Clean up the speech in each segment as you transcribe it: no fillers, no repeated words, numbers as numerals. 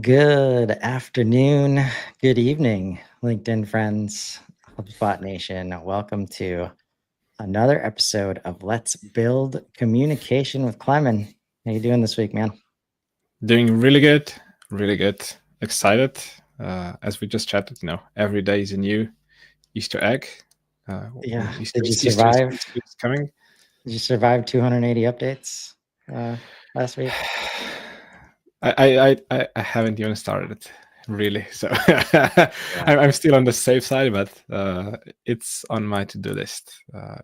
Good afternoon, good evening, LinkedIn friends, HubSpot Nation. Welcome to another episode of Let's Build Communication with Klemen. How you doing this week, man? Doing really good, really good. Excited. As we just chatted, every day is a new Easter egg. Yeah. Easter, Did you Easter, is, survive? Easter is coming. Did you survive 280 updates last week? I haven't even started it really, so Yeah. I'm still on the safe side, but it's on my to-do list.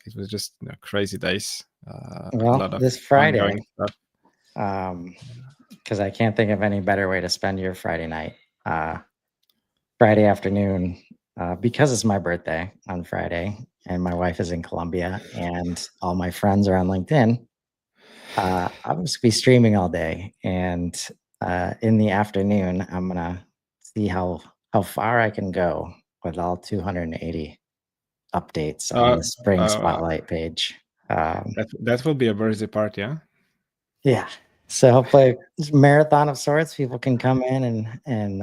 It was just crazy days, a Well, lot of this Friday, ongoing stuff. because I can't think of any better way to spend your Friday night. Friday afternoon, because it's my birthday on Friday and my wife is in Colombia and all my friends are on LinkedIn, I'm just be streaming all day. And in the afternoon, I'm gonna see how far I can go with all 280 updates on Uh, the Spring uh, Spotlight page. Um, that will be a birthday party, yeah. yeah, so hopefully it's a marathon of sorts. People can come in and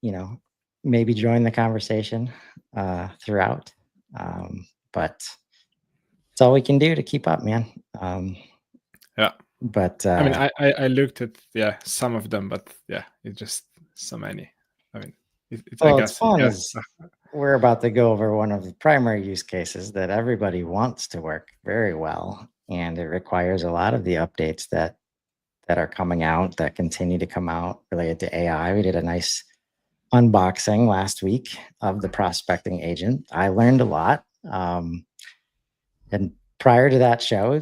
you know maybe join the conversation throughout. But it's all we can do to keep up, man. Yeah. But I mean, I looked at some of them, but it's just so many. I mean, I well, it's guess fun yes. is we're about to go over one of the primary use cases that everybody wants to work very well, and it requires a lot of the updates that are coming out that continue to come out related to AI. We did a nice unboxing last week of the prospecting agent. I learned a lot. And prior to that show,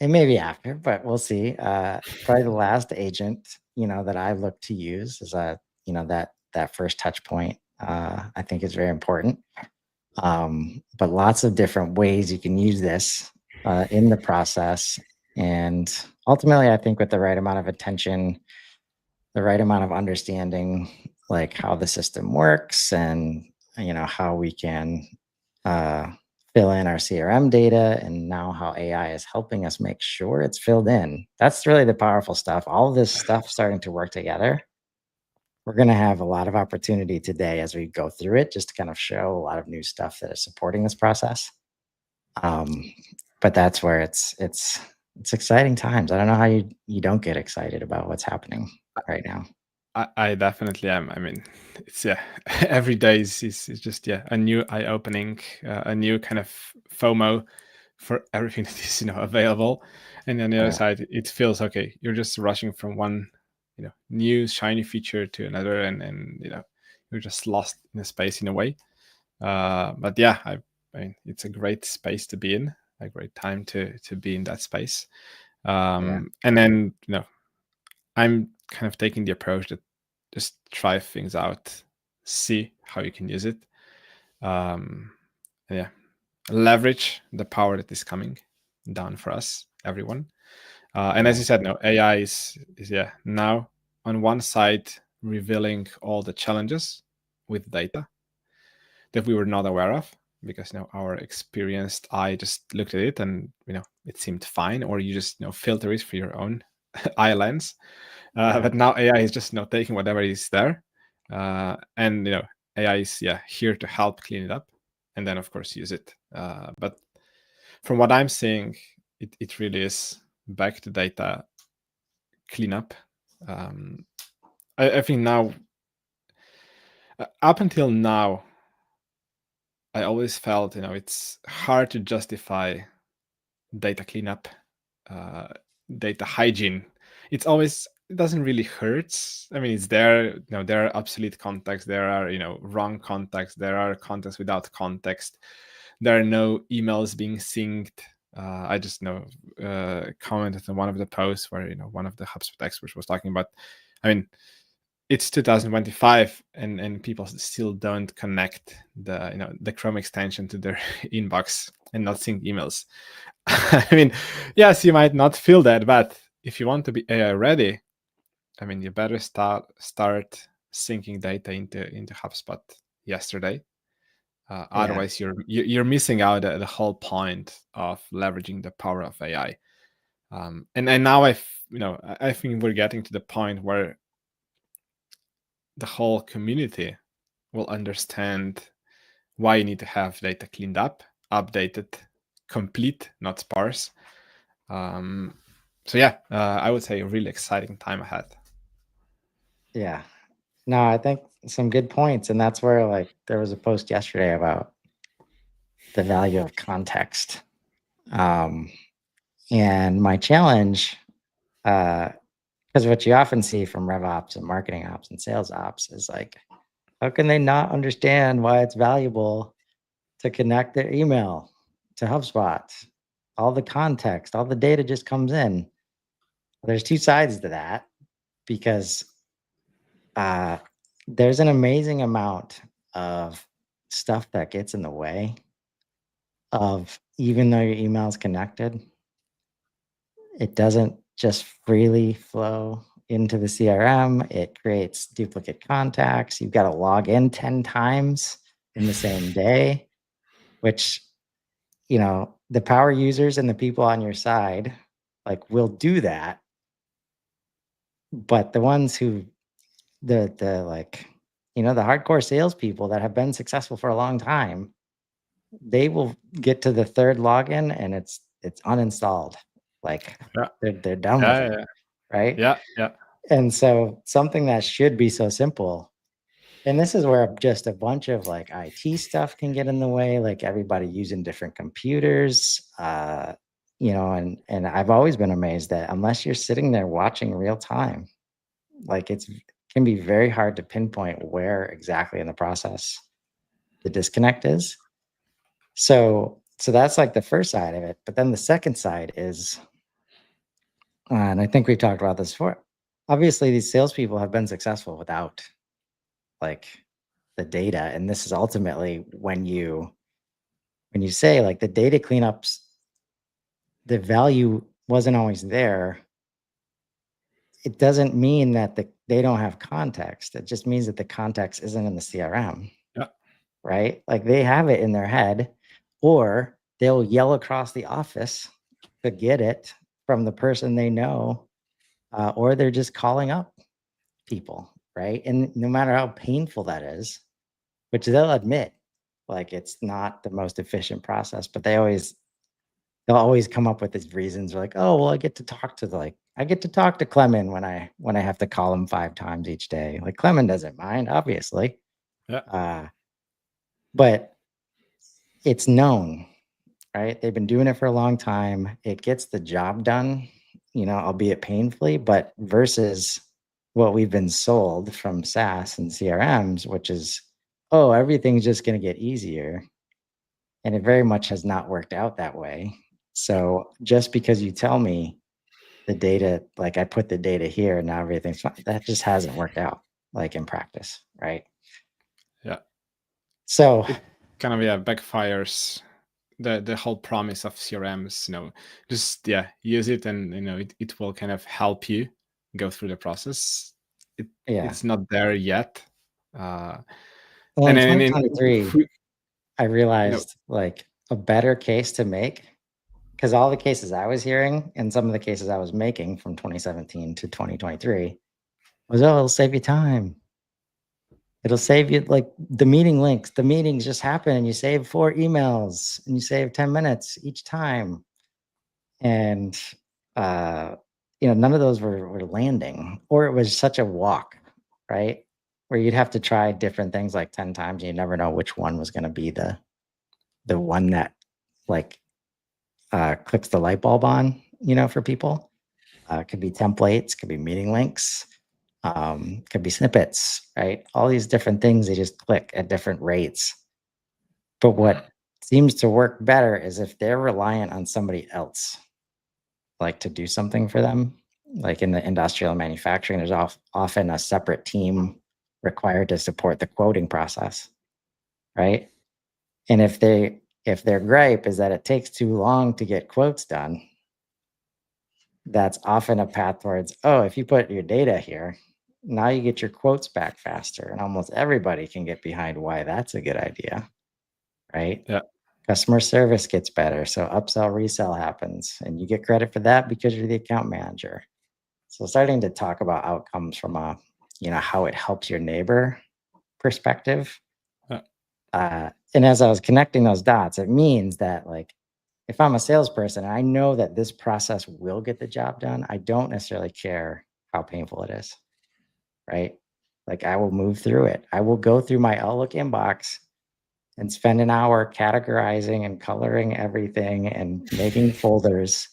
and maybe after, but we'll see. Probably the last agent, that I look to use is that first touch point. I think is very important. But lots of different ways you can use this in the process, and ultimately, I think with the right amount of attention, the right amount of understanding, like how the system works, and how we can uh, fill in our CRM data, and now how AI is helping us make sure it's filled in. That's really the powerful stuff. All of this stuff starting to work together. We're going to have a lot of opportunity today as we go through it, just to kind of show a lot of new stuff that is supporting this process. Um, but that's where it's exciting times. I don't know how you don't get excited about what's happening right now. I definitely am. I mean, it's every day is just a new eye opening, a new kind of FOMO for everything that is available, and on the other Yeah. side, it feels okay. You're just rushing from one new shiny feature to another, and you're just lost in the space in a way. But I mean, it's a great space to be in, a great time to be in that space. Yeah. And then I'm kind of taking the approach that just try things out, see how you can use it, and leverage the power that is coming down for us, everyone. And Yeah. as you said, no, AI is now on one side revealing all the challenges with data that we were not aware of, because our experienced eye just looked at it and it seemed fine, or you just filter it through your own eye lens. But now AI is just taking whatever is there, and AI is here to help clean it up, and then of course use it. But from what I'm seeing, it really is back to data cleanup. I think now, up until now, I always felt it's hard to justify data cleanup, uh, data hygiene. It doesn't really hurt. I mean, it's there. There are obsolete contexts. There are wrong contexts. There are contexts without context. There are no emails being synced. I just commented on one of the posts where one of the HubSpot experts was talking about. I mean, it's 2025 and people still don't connect the Chrome extension to their inbox and not sync emails. I mean, yes, you might not feel that, but if you want to be AI ready, I mean, you better start syncing data into HubSpot yesterday. Yeah. Otherwise, you're missing out the whole point of leveraging the power of AI. And now I think we're getting to the point where the whole community will understand why you need to have data cleaned up, updated, complete, not sparse. So yeah, I would say a really exciting time ahead. Yeah. No, I think some good points. And that's where, like, there was a post yesterday about the value of context. And my challenge, because what you often see from rev ops and marketing ops and sales ops is like, how can they not understand why it's valuable to connect their email to HubSpot? All the context, all the data just comes in. There's two sides to that, because there's an amazing amount of stuff that gets in the way of, even though your email is connected, it doesn't just freely flow into the CRM. It creates duplicate contacts. You've got to log in 10 times in the same day, which, you know, the power users and the people on your side, like, will do that. But the ones who, the like, you know, the hardcore salespeople that have been successful for a long time, they will get to the third login and it's uninstalled. Like, Yeah. they're done with it, right? Yeah. And so something that should be so simple, and this is where just a bunch of like IT stuff can get in the way, like everybody using different computers, you know, and I've always been amazed that unless you're sitting there watching real time, like, can be very hard to pinpoint where exactly in the process the disconnect is. So that's like the first side of it. But then the second side is, and I think we've talked about this before, obviously these salespeople have been successful without, like, the data. And this is ultimately when you say, like, the data cleanups, the value wasn't always there. It doesn't mean that they don't have context. It just means that the context isn't in the CRM. Yeah. Right? Like, they have it in their head, or they'll yell across the office to get it from the person they know, or they're just calling up people, right? And no matter how painful that is, which they'll admit, like, it's not the most efficient process, but they'll always come up with these reasons, like, oh, well, I get to talk to Klemen when I have to call him 5 times each day. Like, Klemen doesn't mind, obviously. Yeah. But it's known, right? They've been doing it for a long time. It gets the job done, you know, albeit painfully, but versus what we've been sold from SaaS and CRMs, which is, oh, everything's just going to get easier. And it very much has not worked out that way. So just because you tell me the data, like, I put the data here and now everything's fine, that just hasn't worked out, like, in practice, right? Yeah. So it kind of backfires the whole promise of CRMs. You know, just use it, and it will kind of help you go through the process. It's not there yet. Well, and in then 2023, I realized, like, a better case to make, because all the cases I was hearing and some of the cases I was making from 2017 to 2023 was, oh, it'll save you time. It'll save you, like, the meeting links. The meetings just happen and you save 4 emails and you save 10 minutes each time. And, none of those were landing, or it was such a walk, right? Where you'd have to try different things like 10 times and you never know which one was going to be the one that, like, clicks the light bulb on, for people. Could be templates, could be meeting links, could be snippets, right? All these different things, they just click at different rates. But what seems to work better is if they're reliant on somebody else, like, to do something for them. Like in the industrial manufacturing, there's often a separate team required to support the quoting process, right? And if their gripe is that it takes too long to get quotes done, that's often a path towards, oh, if you put your data here, now you get your quotes back faster. And almost everybody can get behind why that's a good idea, right? Yeah. Customer service gets better. So upsell, resell happens. And you get credit for that because you're the account manager. So starting to talk about outcomes from a how it helps your neighbor perspective. Yeah. And as I was connecting those dots, it means that like if I'm a salesperson and I know that this process will get the job done, I don't necessarily care how painful it is, right? Like I will move through it. I will go through my Outlook inbox and spend an hour categorizing and coloring everything and making folders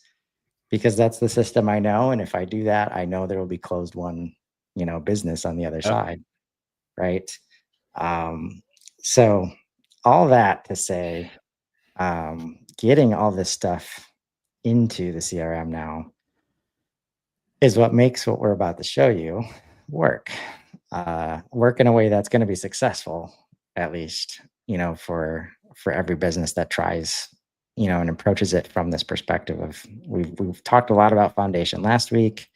because that's the system I know. And if I do that, I know there will be closed won, business on the other side, right? So all that to say, getting all this stuff into the CRM now is what makes what we're about to show you work. Work in a way that's going to be successful, at least, for every business that tries, and approaches it from this perspective of we've talked a lot about foundation last week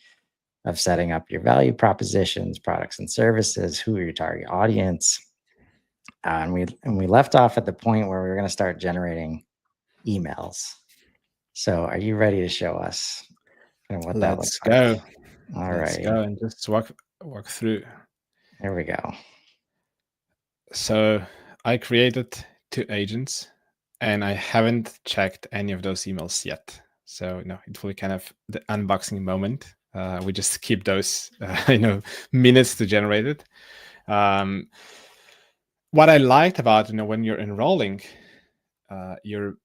of setting up your value propositions, products and services, who are your target audience. And we left off at the point where we were going to start generating emails. So are you ready to show us kind of what that Let's looks go. like? All Let's right. go and just walk through. There we go. So I created 2 agents and I haven't checked any of those emails yet. So it will be kind of the unboxing moment. We just keep those minutes to generate it. What I liked about when you're enrolling, you're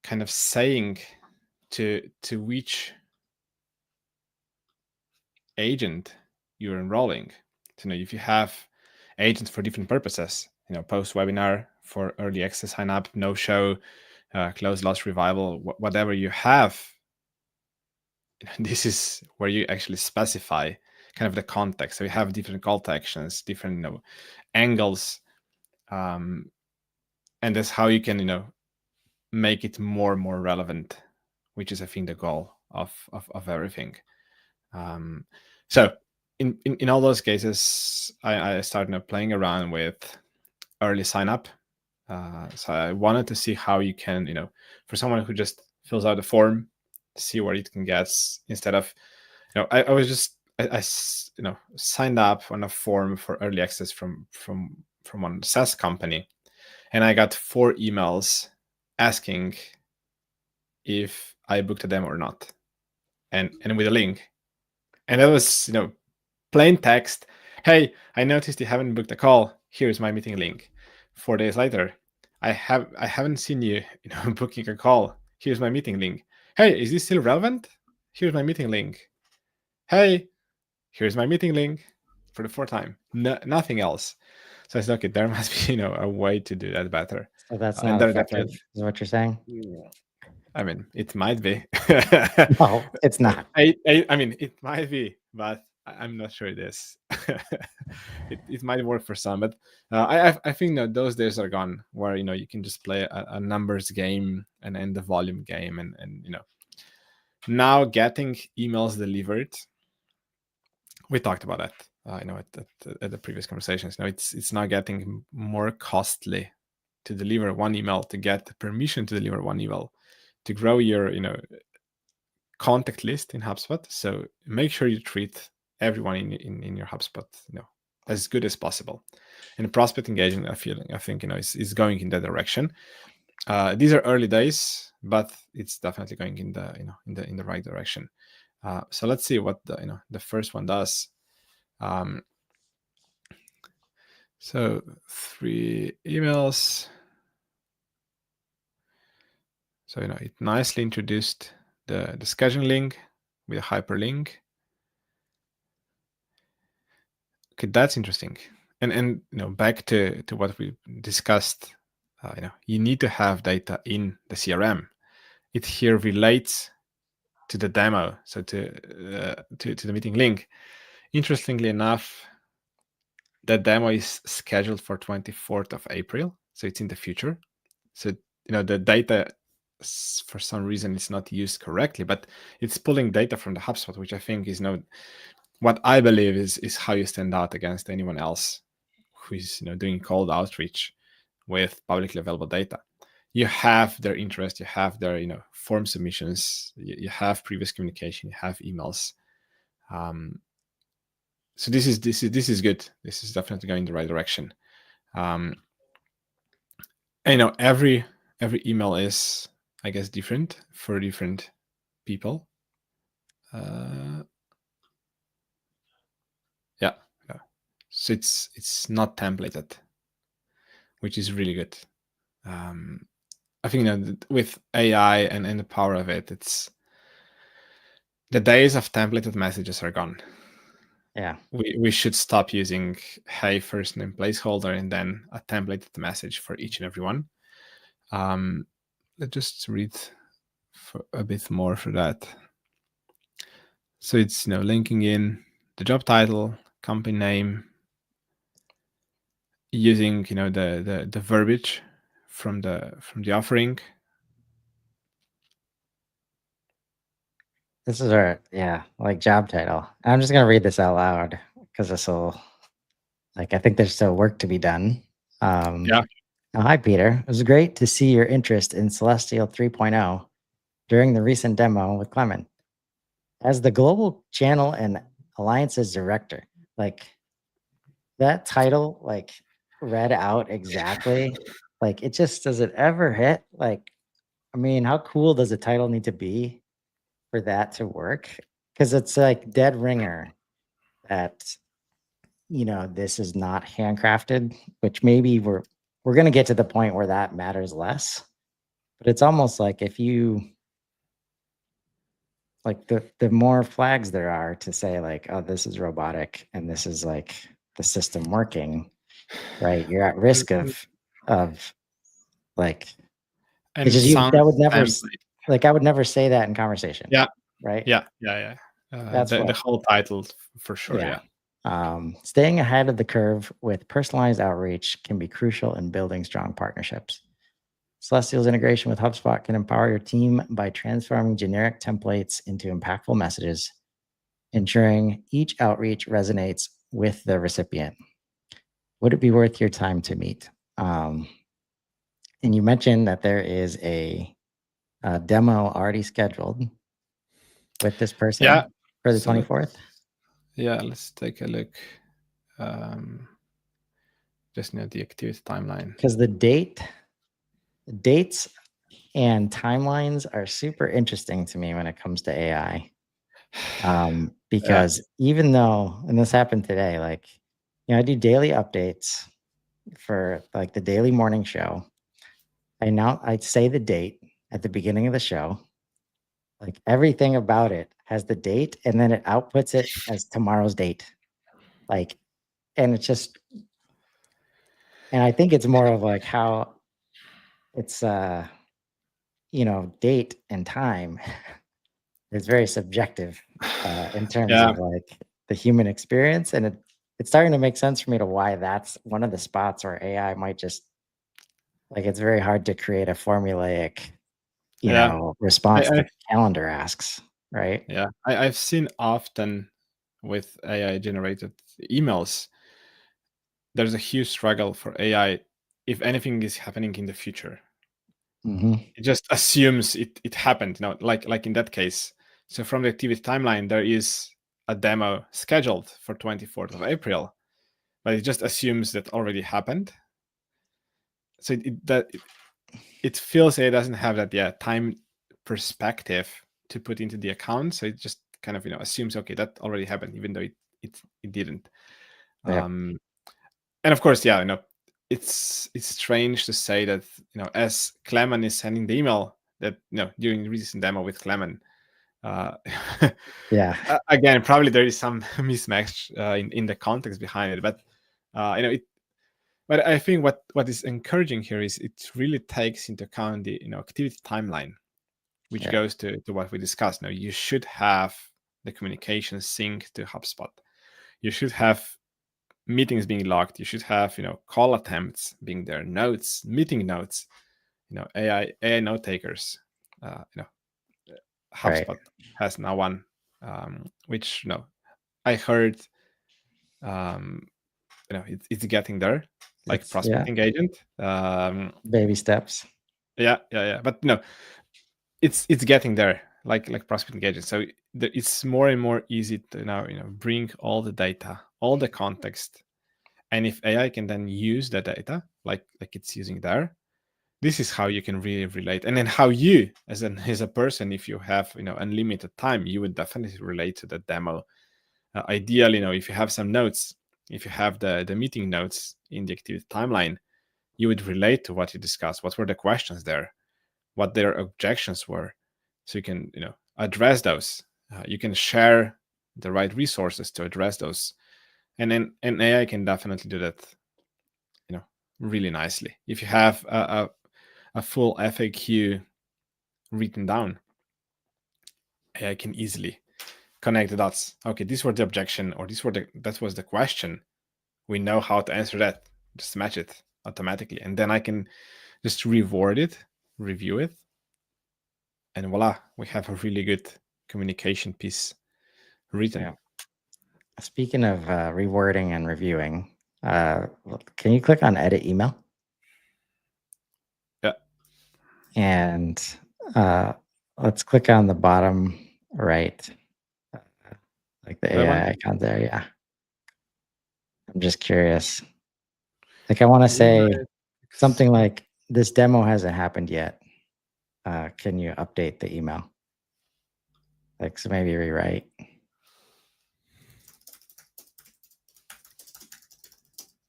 kind of saying to which agent you're enrolling. So if you have agents for different purposes, post webinar for early access sign up, no show, close loss revival, whatever you have, this is where you actually specify kind of the context. So you have different call to actions, different angles, and that's how you can make it more and more relevant, which is I think the goal of everything. So in all those cases, I started playing around with early sign up. So I wanted to see how you can, for someone who just fills out a form, see where it can get instead of, I was just, I signed up on a form for early access from one SaaS company, and I got 4 emails asking if I booked a demo or not, and with a link, and that was plain text. Hey, I noticed you haven't booked a call. Here's my meeting link. 4 days later, I haven't seen you, booking a call. Here's my meeting link. Hey, is this still relevant? Here's my meeting link. Hey, here's my meeting link for the 4th time. Nothing else. So I said, okay, there must be, a way to do that better. So that's And not there effective, definitely, is what you're saying? I mean, it might be. No, it's not. I mean, it might be, but I'm not sure it is. It might work for some, but I think that those days are gone where you can just play a numbers game and the volume game, and now getting emails delivered. We talked about that, at the previous conversations. It's now getting more costly to deliver one email, to get permission to deliver one email, to grow your contact list in HubSpot. So make sure you treat everyone in your HubSpot as good as possible. And prospect engagement, I think is going in that direction. These are early days, but it's definitely going in the right direction. So let's see what the first one does. So 3 emails. So it nicely introduced the scheduling with a hyperlink. Okay, that's interesting. And back to what we discussed. You need to have data in the CRM. It here relates to the demo, so to the meeting link. Interestingly enough, the demo is scheduled for 24th of April, so it's in the future. So the data, for some reason, it's not used correctly, but it's pulling data from the HubSpot, which I think is what I believe is how you stand out against anyone else who is doing cold outreach with publicly available data. You have their interest, you have their form submissions, you have previous communication, you have emails, So this is good. This is definitely going in the right direction. And, every email is, I guess, different for different people. Yeah. So it's not templated, which is really good. I think with AI and the power of it, it's the days of templated messages are gone. Yeah. We should stop using hey first name placeholder and then a templated message for each and every one. Let's just read for a bit more for that. So it's linking in the job title, company name, using the verbiage from the offering. This is our like job title. I'm just gonna read this out loud because this will I think there's still work to be done. Yeah. Hi Peter. It was great to see your interest in Celestial 3.0 during the recent demo with Klemen. As the global channel and alliances director, that title, read out exactly. It just, does it ever hit? I mean, how cool does a title need to be for that to work? Because it's like dead ringer that, this is not handcrafted, which maybe we're going to get to the point where that matters less. But it's almost like if you, the more flags there are to say oh, this is robotic and this is the system working, right? You're at risk of And it's just that would never template. I would never say that in conversation. Yeah. Right. Yeah. That's the whole title for sure. Yeah. Staying ahead of the curve with personalized outreach can be crucial in building strong partnerships. Celestial's integration with HubSpot can empower your team by transforming generic templates into impactful messages, ensuring each outreach resonates with the recipient. Would it be worth your time to meet? And you mentioned that there is a demo already scheduled with this person for the 24th. Yeah, let's take a look. Just the activity timeline. Because the dates and timelines are super interesting to me when it comes to AI. Because even though, and this happened today, I do daily updates for the daily morning show. I say the date at the beginning of the show. Everything about it has the date and then it outputs it as tomorrow's date. And it's just, and I think it's more of how it's, date and time is very subjective in terms of the human experience. And it's starting to make sense for me to why that's one of the spots where AI might just, it's very hard to create a formulaic, response that the calendar asks, right? Yeah, I've seen often with AI generated emails, there's a huge struggle for AI if anything is happening in the future. It just assumes it happened, like in that case. So from the activity timeline, there is a demo scheduled for 24th of April, but it just assumes that already happened. So it feels it doesn't have that time perspective to put into the account. So it just kind of assumes, okay, that already happened, even though it didn't. And of course, it's strange to say that as Klemen is sending the email that during the recent demo with Klemen, again, probably there is some mismatch in the context behind it, but but I think what is encouraging here is it really takes into account the activity timeline, which goes to what we discussed. Now you should have the communication sync to HubSpot. You should have meetings being logged. You should have call attempts being there, notes, meeting notes, AI note takers. HubSpot has now one, which I heard. It's getting there, like prospecting agent. Baby steps. But no, it's getting there. like prospecting agent. So it's more and more easy to now bring all the data, all the context, and if AI can then use that data like it's using there, this is how you can really relate. And then how you as a person, if you have unlimited time, you would definitely relate to the demo. Ideally, if you have some notes, if you have the meeting notes in the activity timeline, you would relate to what you discussed. What were the questions there? What their objections were, so you can address those. You can share the right resources to address those, and then AI can definitely do that really nicely. If you have a full FAQ written down, AI can easily connect the dots. Okay, these were the objection, or that was the question. We know how to answer that. Just match it automatically, and then I can just reword it, review it, and voila, we have a really good communication piece written. Yeah. Speaking of rewording and reviewing, can you click on edit email? Yeah. And let's click on the bottom right, like the AI icon there. Yeah. I'm just curious. Like, I want to say something like, this demo hasn't happened yet. Can you update the email? Like, so maybe rewrite.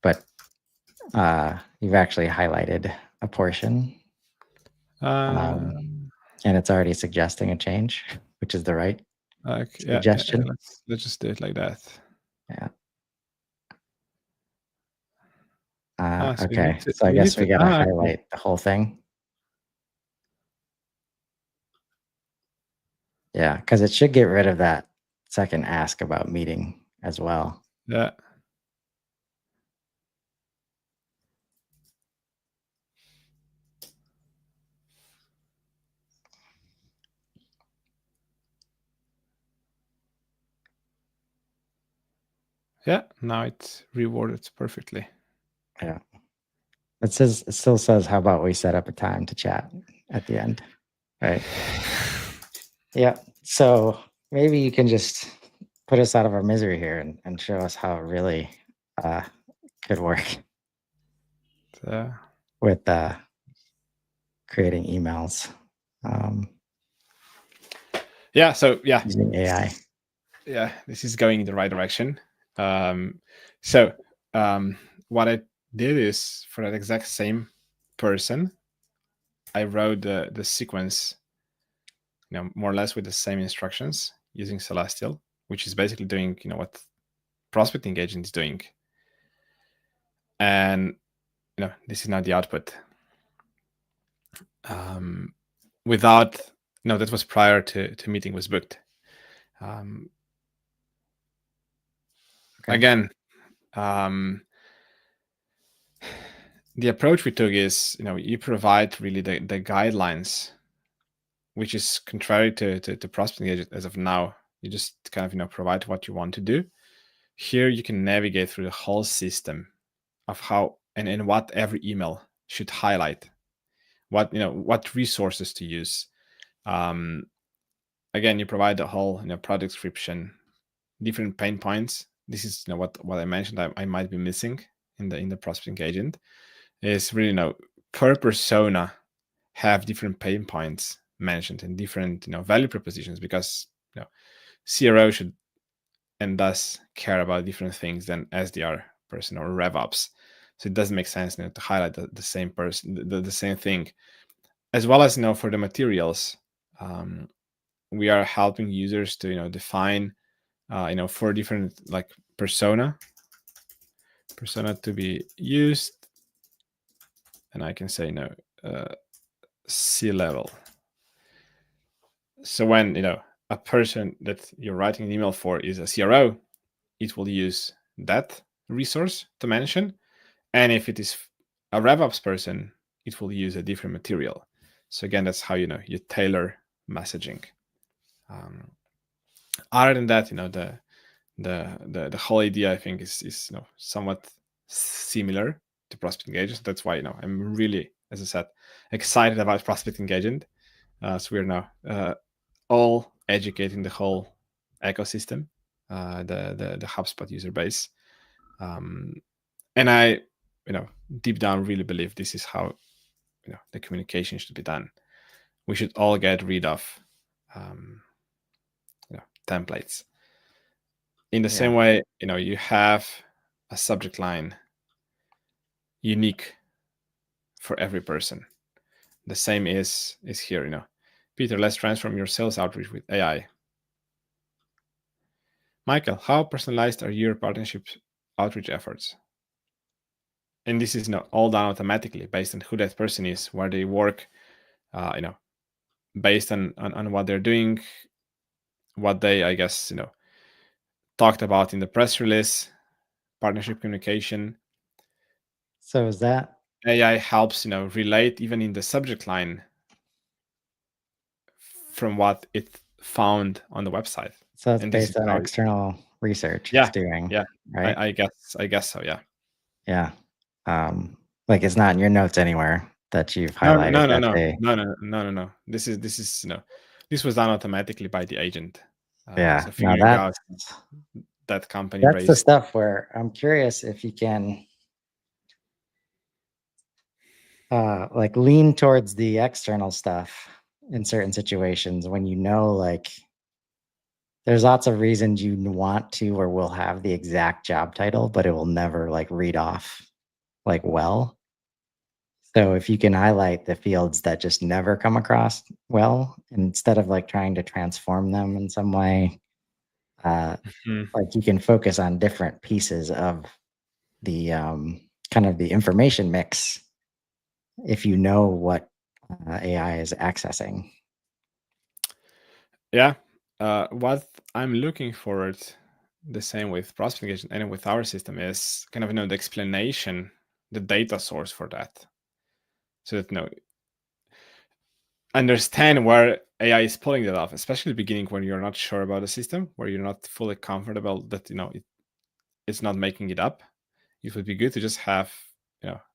But you've actually highlighted a portion. And it's already suggesting a change, which is the right suggestion. Yeah, let's just do it like that. Yeah. So okay, so I guess we gotta highlight the whole thing. Yeah, because it should get rid of that second ask about meeting as well. Yeah. Yeah, now it's reworded perfectly. Yeah. It still says, how about we set up a time to chat at the end, right? Yeah. So maybe you can just put us out of our misery here and show us how it really could work with creating emails. Yeah. So yeah, using AI. Yeah, this is going in the right direction. What I did is, for that exact same person, I wrote the sequence, more or less with the same instructions using Celestial, which is basically doing, what prospecting agent is doing. And this is now the output. Without, that was prior to meeting was booked. Again, the approach we took is, you provide really the guidelines, which is contrary to prospecting agent as of now. You just kind of, provide what you want to do. Here you can navigate through the whole system of how and what every email should highlight, what resources to use. Again, you provide the whole product description, different pain points. This is what I mentioned I might be missing in the prospecting agent, is really per persona have different pain points mentioned and different value propositions, because CRO should and does care about different things than SDR person or RevOps. So it doesn't make sense to highlight the same person, the same thing. As well as for the materials, we are helping users to define for different persona to be used, and I can say C-level. So when a person that you're writing an email for is a CRO, it will use that resource to mention. And if it is a RevOps person, it will use a different material. So again, that's how you tailor messaging. Other than that, the whole idea, I think, is somewhat similar to prospecting agent. That's why I'm really, as I said, excited about prospecting agent. So we're now all educating the whole ecosystem, the HubSpot user base. And I, deep down really believe this is how, the communication should be done. We should all get rid of, templates. In the same way, you have a subject line unique for every person. The same is here, Peter, let's transform your sales outreach with AI. Michael, how personalized are your partnership outreach efforts? And this is all done automatically based on who that person is, where they work, based on what they're doing, what they, I guess, talked about in the press release, partnership communication. So is that AI helps, relate even in the subject line from what it found on the website. so it's And this is based on how external research it's doing, right? I guess so, yeah. Yeah. Like it's not in your notes anywhere that you've highlighted that they No. This is this was done automatically by the agent. yeah. So Now figuring out that company that's the raised. stuff where I'm curious if you can like lean towards the external stuff in certain situations when like there's lots of reasons you want to or will have the exact job title, but it will never like read off like well. So if you can highlight the fields that just never come across well, instead of like trying to transform them in some way, like you can focus on different pieces of the kind of the information mix if you know what AI is accessing. Yeah. What I'm looking forward, the same with prospect engagement and with our system, is kind of the explanation, the data source for that, so that understand where AI is pulling that off, especially the beginning when you're not sure about the system, where you're not fully comfortable that it's not making it up. It would be good to just have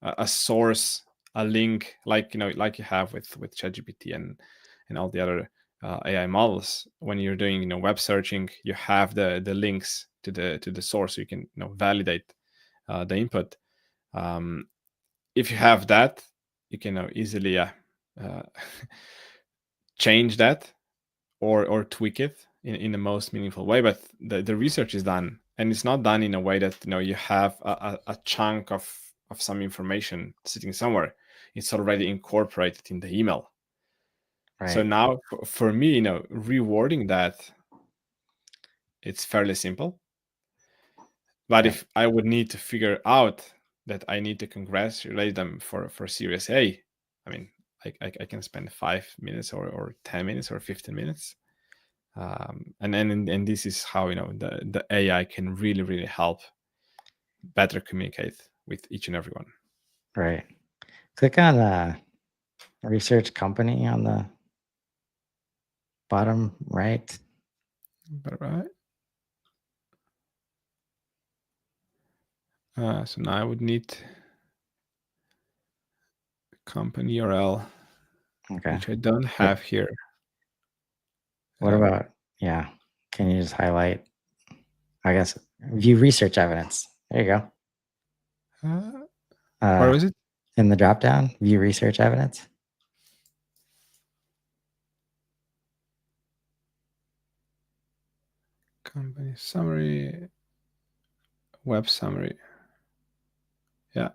a source, a link, like like you have with ChatGPT and all the other AI models. When you're doing web searching, you have the links to the source, so you can validate the input. If you have that, you can easily change that or tweak it in the most meaningful way. But the research is done, and it's not done in a way that you have a chunk of some information sitting somewhere. It's already incorporated in the email. Right. So now for me, rewarding that, it's fairly simple. But if I would need to figure out that I need to congratulate them for Series A, I mean, I can spend 5 minutes or 10 minutes or 15 minutes. And this is how the AI can really help better communicate with each and everyone. Right. Click on research company on the bottom right. Right. So now I would need company URL, which I don't have here. What about, can you just highlight, I guess, view research evidence? There you go. go. Where was it? In the dropdown, view research evidence. Company summary, web summary. Yeah.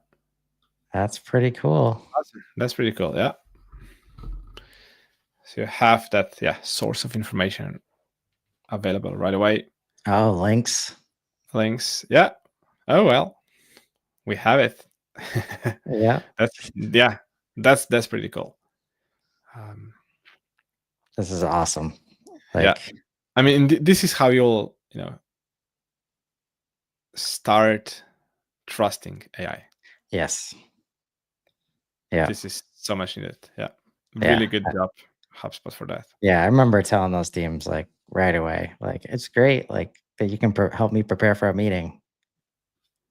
That's pretty cool. Awesome. That's pretty cool. Yeah. So you have that, source of information available right away. Oh, links. Links. Yeah. Oh, well, we have it. Yeah. That's pretty cool. This is awesome. Yeah. I mean, this is how you'll, start trusting AI. Yes. Yeah. This is so much needed. Yeah. Really good job, HubSpot, for that. Yeah. I remember telling those teams like right away, like, it's great, like that you can help me prepare for a meeting.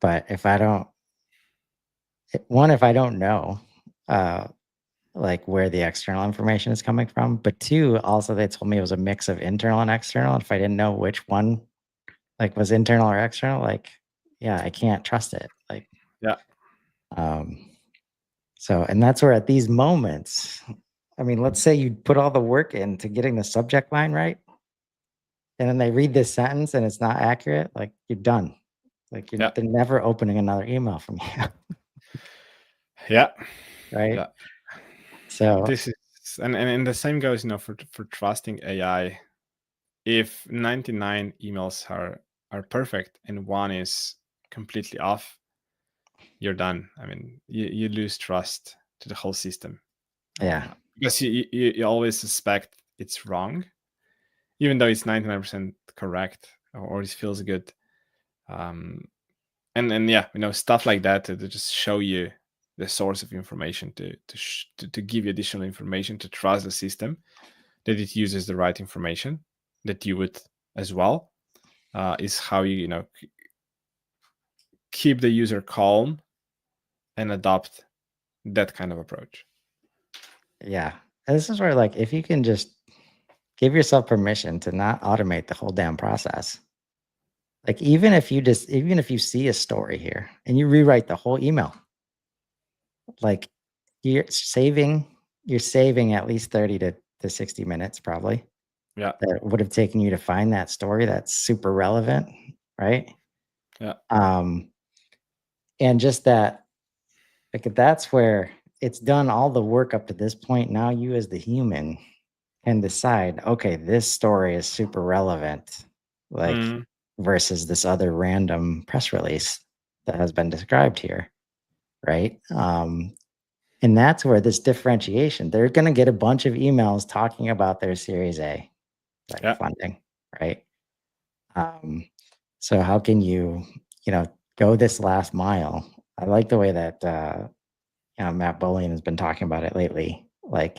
But if I don't know, like where the external information is coming from. But two, also they told me it was a mix of internal and external. And if I didn't know which one like was internal or external, like, yeah, I can't trust it. Like, Yeah. So, and that's where at these moments, I mean, let's say you put all the work into getting the subject line right, and then they read this sentence and it's not accurate, like you're done. Like Yeah. they're never opening another email from you. Yeah. Right. Yeah. So This is and the same goes, for trusting AI. If 99 emails are perfect and one is completely off, you're done. I mean, you lose trust to the whole system. yeah, Because you always suspect it's wrong, even though it's 99% correct, or it feels good. And yeah, stuff like that to just show you the source of information, to give you additional information, to trust the system that it uses the right information, that you would as well, is how you keep the user calm and adopt that kind of approach. yeah. And this is where, like, if you can just give yourself permission to not automate the whole damn process. Like, even if you see a story here and you rewrite the whole email, like you're saving at least 30 to 60 minutes probably. Yeah. That would have taken you to find that story that's super relevant, right? Yeah. And just that, like, that's where it's done all the work up to this point. Now you as the human can decide, okay, this story is super relevant, like versus this other random press release that has been described here, right? And that's where this differentiation, they're going to get a bunch of emails talking about their Series A, like funding, right? So how can you go this last mile? I like the way that Matt Bolian has been talking about it lately. Like,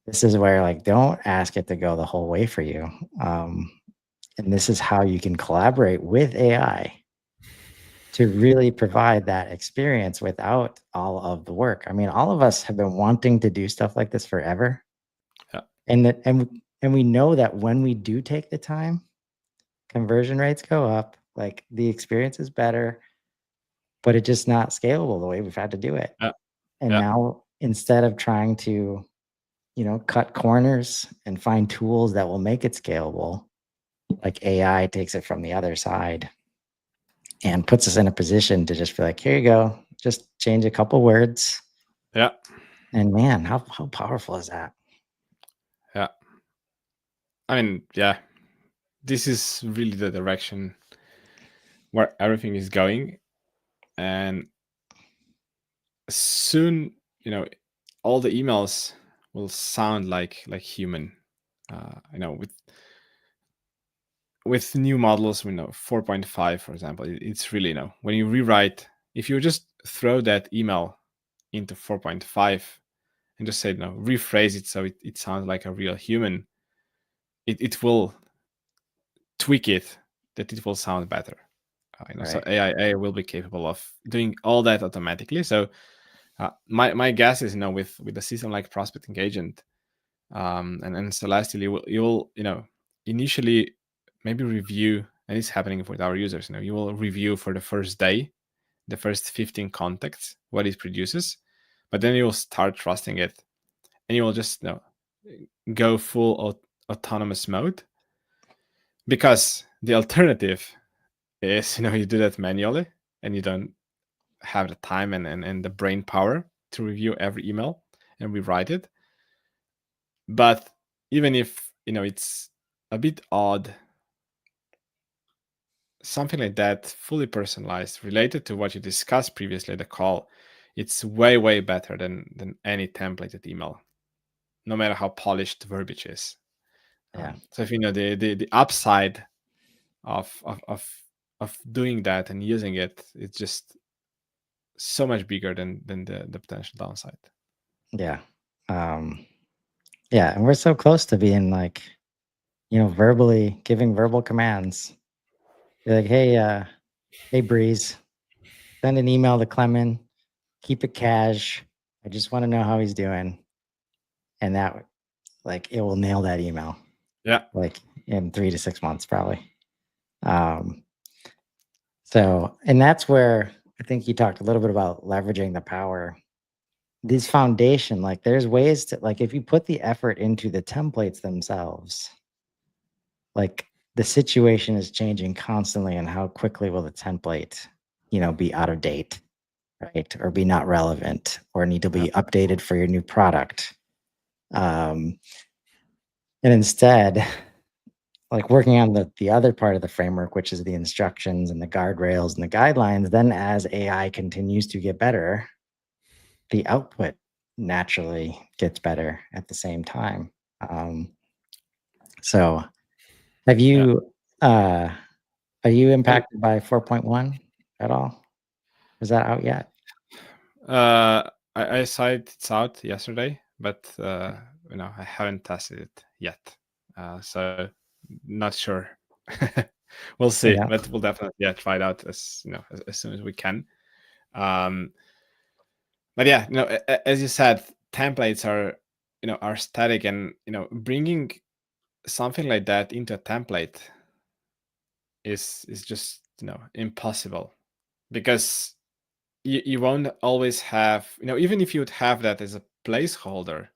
this is where, like, don't ask it to go the whole way for you. And this is how you can collaborate with AI to really provide that experience without all of the work. I mean, all of us have been wanting to do stuff like this forever. Yeah. And we know that when we do take the time, conversion rates go up, like the experience is better, but it's just not scalable the way we've had to do it. Yeah. And now, instead of trying to, cut corners and find tools that will make it scalable, like AI takes it from the other side and puts us in a position to just be like, here you go, just change a couple words. Yeah. And man, how powerful is that? Yeah. I mean, yeah, this is really the direction where everything is going. And soon, all the emails will sound like human. With new models, 4.5, for example, it's really, when you rewrite, if you just throw that email into 4.5 and just say, rephrase it so it sounds like a real human, it will tweak it that it will sound better. So AI will be capable of doing all that automatically. So my guess is, with a system like Prospecting Agent and Celestial, you will initially maybe review, and it's happening with our users. You will review for the first day, the first 15 contacts, what it produces, but then you will start trusting it, and you will just go full autonomous mode, because the alternative is you do that manually and you don't have the time and the brain power to review every email and rewrite it. But even if it's a bit odd, something like that, fully personalized, related to what you discussed previously at the call, it's way better than any templated email, no matter how polished the verbiage is. So if the upside of doing that and using it, it's just so much bigger than the potential downside. Yeah. And we're so close to being like, verbally giving verbal commands. You're like, hey Breeze, send an email to Klemen, keep it cash. I just want to know how he's doing. And that, like, it will nail that email, Yeah. like in 3 to 6 months, probably. So, and that's where I think you talked a little bit about leveraging the power. These foundation, like there's ways to, like, if you put the effort into the templates themselves, like the situation is changing constantly, and how quickly will the template, be out of date, right? Or be not relevant, or need to be updated for your new product. And instead, like working on the other part of the framework, which is the instructions and the guardrails and the guidelines, then as AI continues to get better, the output naturally gets better at the same time. So have you, are you impacted by 4.1 at all? Is that out yet? I saw it's out yesterday, but I haven't tested it yet. So not sure. We'll see, Yeah. but we'll definitely try it out as soon as we can. But yeah, as you said, templates are static, and bringing something like that into a template is just impossible, because you won't always have, even if you would have that as a placeholder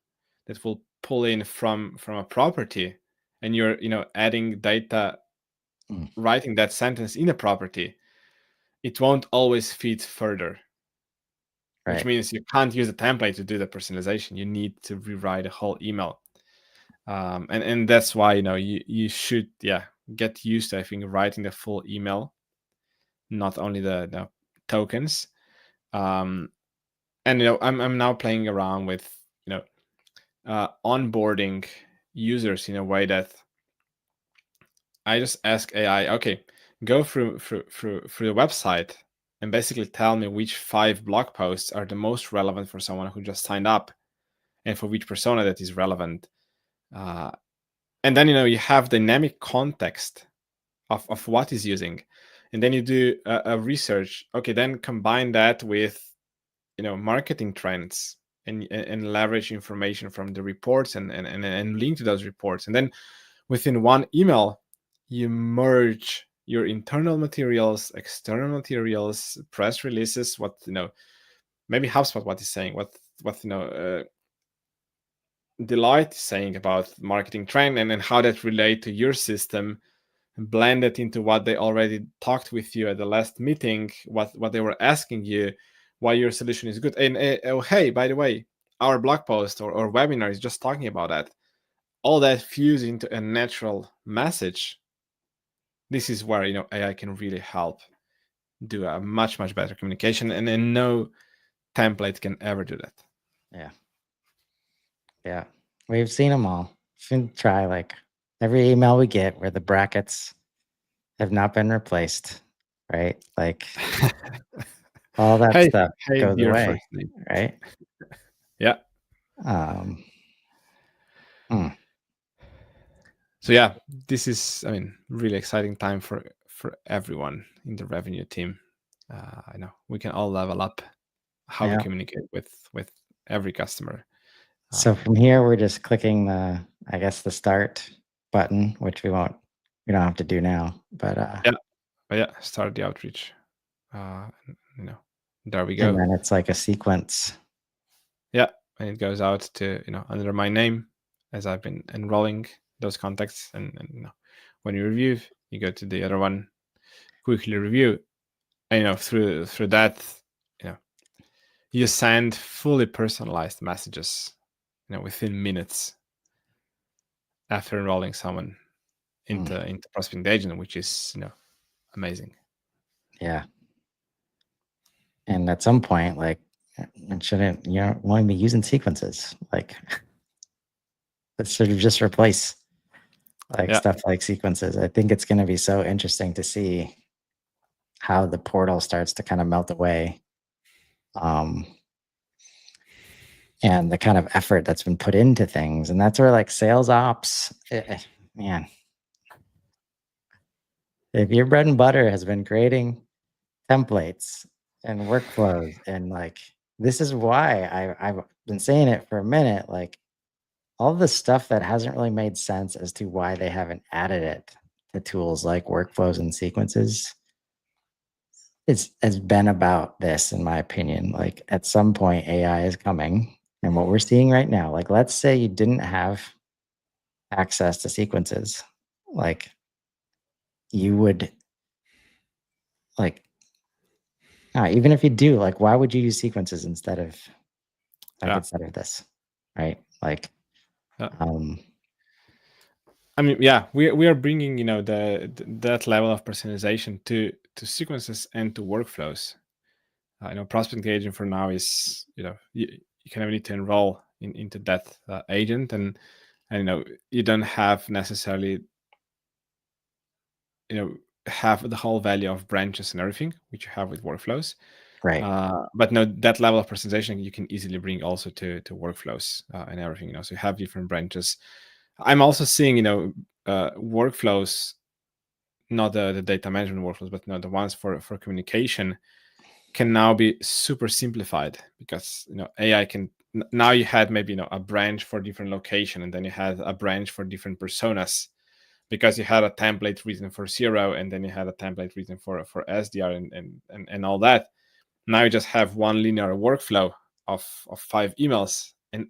that will pull in from a property, and you're adding data, writing that sentence in a property, it won't always fit further. Right. Which means you can't use a template to do the personalization. You need to rewrite a whole email. And that's why you should get used to, I think, writing the full email, not only the tokens. And I'm now playing around with onboarding users in a way that I just ask AI, okay, go through the website and basically tell me which 5 blog posts are the most relevant for someone who just signed up, and for which persona that is relevant. And then you have dynamic context of what is using, and then you do a research. Okay, then combine that with marketing trends, and leverage information from the reports, and link to those reports, and then within one email you merge your internal materials, external materials, press releases, what maybe HubSpot what is saying, what Deloitte is saying about marketing trend, and then how that relate to your system, and blend it into what they already talked with you at the last meeting, what they were asking you, why your solution is good. And oh, hey, by the way, our blog post or webinar is just talking about that. All that fuse into a natural message. This is where AI can really help do a much better communication, and no template can ever do that. Yeah, we've seen them all. Should try like every email we get where the brackets have not been replaced, right? Like all that stuff goes away, right? Yeah. So yeah, this is, really exciting time for everyone in the revenue team. I know we can all level up how we communicate with every customer. So from here, we're just clicking the start button, which we don't have to do now, but start the outreach. There we go. And then it's like a sequence. Yeah, and it goes out to under my name as I've been enrolling those contacts, and when you review, you go to the other one, quickly review, and through that, you send fully personalized messages, within minutes after enrolling someone into prospecting agent, which is amazing. Yeah. And at some point, like, it shouldn't want to be using sequences. Like, let's sort of just replace stuff like sequences. I think it's going to be so interesting to see how the portal starts to kind of melt away. And the kind of effort that's been put into things. And that's where like sales ops, man, if your bread and butter has been creating templates and workflows and like this is why I've been saying it for a minute. Like all the stuff that hasn't really made sense as to why they haven't added it to tools like workflows and sequences. It's been about this, in my opinion. Like at some point, AI is coming, and what we're seeing right now. Like let's say you didn't have access to sequences, like you would like even if you do, like why would you use sequences instead of Yeah. this, right? Like Yeah. um I mean, yeah, we are bringing that level of personalization to sequences and to workflows. Prospect agent for now is you kind of need to enroll into that agent, and you don't have necessarily have the whole value of branches and everything which you have with workflows. right. But no, that level of personalization you can easily bring also to workflows and everything. So you have different branches. I'm also seeing workflows, not the data management workflows, but the ones for communication can now be super simplified, because AI can now you had maybe a branch for different location, and then you had a branch for different personas, because you had a template written for CRO, and then you had a template written for SDR and all that. Now you just have one linear workflow of 5 emails, and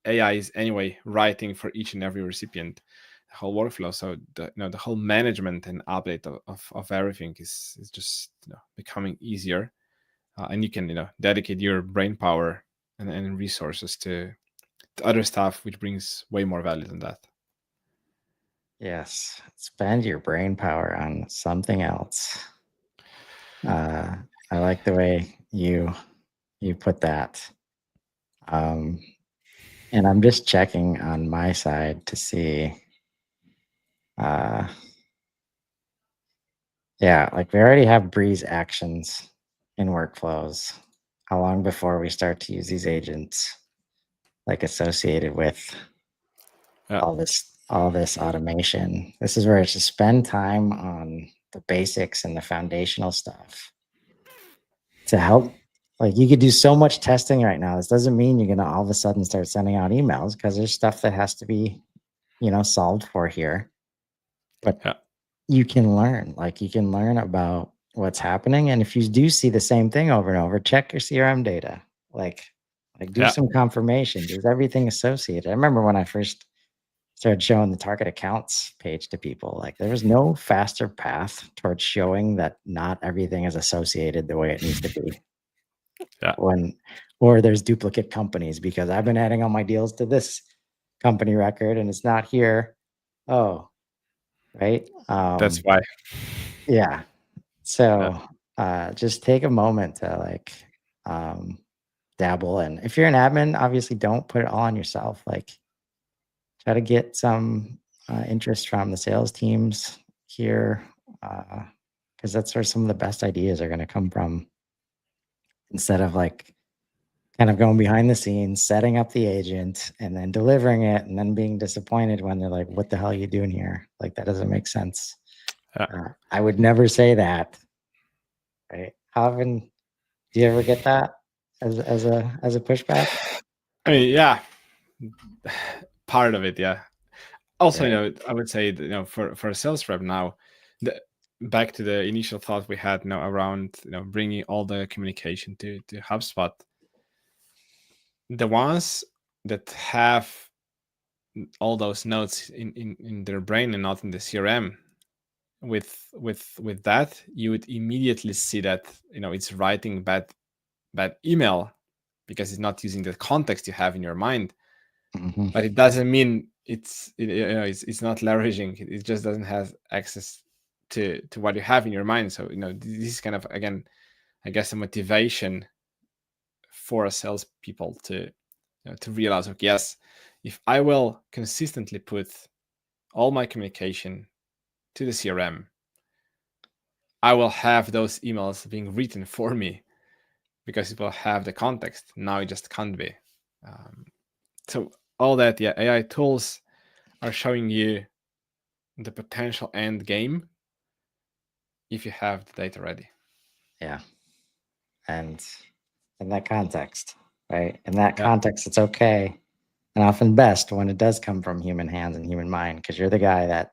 AI is anyway writing for each and every recipient the whole workflow. So the whole management and update of everything is just becoming easier, and you can dedicate your brain power and resources to other stuff, which brings way more value than that. Yes, spend your brain power on something else. I like the way you put that. And I'm just checking on my side to see. Yeah, like we already have Breeze actions in workflows. How long before we start to use these agents, like associated with Yeah. all this automation? This is where it's to spend time on the basics and the foundational stuff to help. Like you could do so much testing right now. This doesn't mean you're gonna all of a sudden start sending out emails, because there's stuff that has to be, solved for here. But Yeah. you can learn. Like you can learn about what's happening, and if you do see the same thing over and over, check your CRM data. Like do Yeah. some confirmations. Is everything associated? I remember when I first started showing the target accounts page to people, like there was no faster path towards showing that not everything is associated the way it needs to be. Yeah. Or there's duplicate companies because I've been adding all my deals to this company record and it's not here. Oh, right. That's why. Yeah. Yeah. So just take a moment to dabble in. If you're an admin, obviously don't put it all on yourself. Like try to get some interest from the sales teams here, because that's where some of the best ideas are going to come from, instead of like kind of going behind the scenes, setting up the agent and then delivering it and then being disappointed when they're like, what the hell are you doing here? Like that doesn't make sense. Yeah. I would never say that. Right? How often do you ever get that as a pushback? I mean, yeah, part of it, yeah. Also, Right. I would say that, for a sales rep now, back to the initial thought we had around bringing all the communication to HubSpot. The ones that have all those notes in their brain and not in the CRM, with that, you would immediately see that it's writing bad email because it's not using the context you have in your mind. Mhm. But it doesn't mean it's not leveraging. It just doesn't have access to what you have in your mind. So this is kind of, again, I guess, a motivation for a salespeople to realize, okay, yes, if I will consistently put all my communication to the CRM, I will have those emails being written for me because it will have the context. Now it just can't be. So all that, yeah, AI tools are showing you the potential end game if you have the data ready. Yeah. And in that context, right? In that Yeah. context, it's okay, and often best when it does come from human hands and human mind, because you're the guy that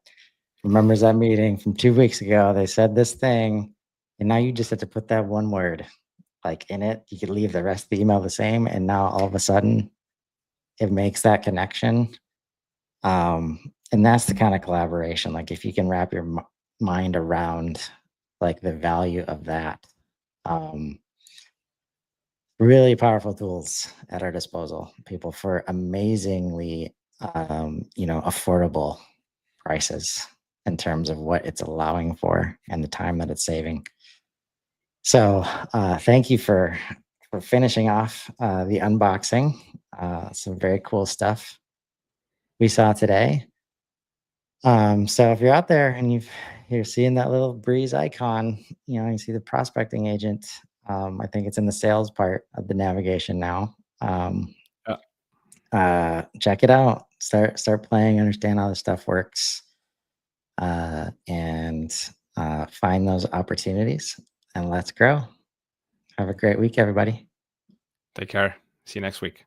remembers that meeting from 2 weeks ago. They said this thing, and now you just have to put that one word like in it. You could leave the rest of the email the same, and now all of a sudden it makes that connection. And that's the kind of collaboration. Like if you can wrap your mind around like the value of that, um, really powerful tools at our disposal, people, for amazingly, affordable prices in terms of what it's allowing for and the time that it's saving. So thank you for finishing off the unboxing. Some very cool stuff we saw today. So if you're out there and you're seeing that little breeze icon, you see the prospecting agent. I think it's in the sales part of the navigation now. Check it out. Start playing, understand how this stuff works, and find those opportunities. And let's grow. Have a great week, everybody. Take care. See you next week.